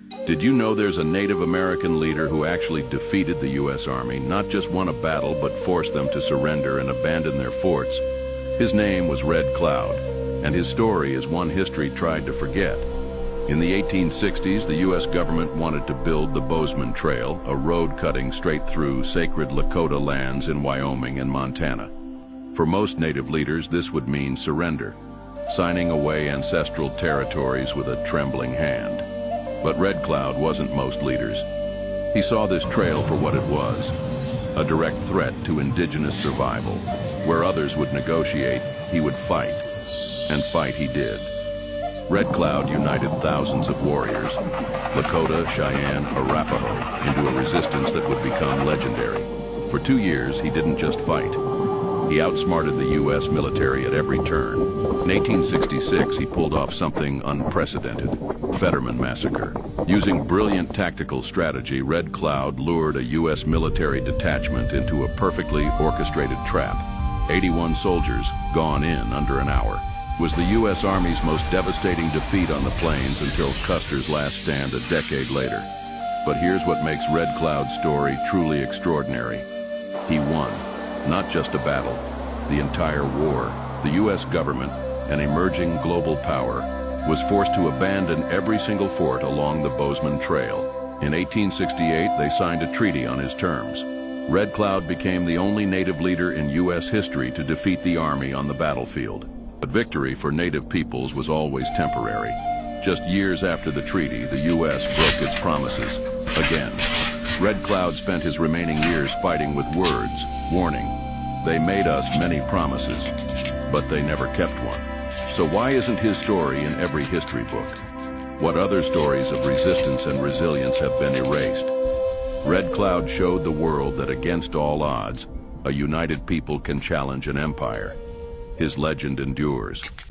Did you know there's a Native American leader who actually defeated the U.S. Army, not just won a battle, but forced them to surrender and abandon their forts? His name was Red Cloud, and his story is one history tried to forget. In the 1860s, the U.S. government wanted to build the Bozeman Trail, a road cutting straight through sacred Lakota lands in Wyoming and Montana. For most Native leaders, this would mean surrender, signing away ancestral territories with a trembling hand. But Red Cloud wasn't most leaders. He saw this trail for what it was, a direct threat to indigenous survival. Where others would negotiate, he would fight. And fight he did. Red Cloud united thousands of warriors, Lakota, Cheyenne, Arapaho, into a resistance that would become legendary. For 2 years, he didn't just fight. He outsmarted the U.S. military at every turn. In 1866, he pulled off something unprecedented, Fetterman Massacre. Using brilliant tactical strategy, Red Cloud lured a U.S. military detachment into a perfectly orchestrated trap. 81 soldiers gone in under an hour. It was the U.S. Army's most devastating defeat on the plains until Custer's last stand a decade later. But here's what makes Red Cloud's story truly extraordinary. He won. Not just a battle, the entire war. The U.S. government, an emerging global power, was forced to abandon every single fort along the Bozeman Trail. In 1868, they signed a treaty on his terms. Red Cloud became the only Native leader in U.S. history to defeat the Army on the battlefield. But victory for Native peoples was always temporary. Just years after the treaty, the U.S. broke its promises again. Red Cloud spent his remaining years fighting with words, warning, "They made us many promises, but they never kept one." So why isn't his story in every history book? What other stories of resistance and resilience have been erased? Red Cloud showed the world that against all odds, a united people can challenge an empire. His legend endures.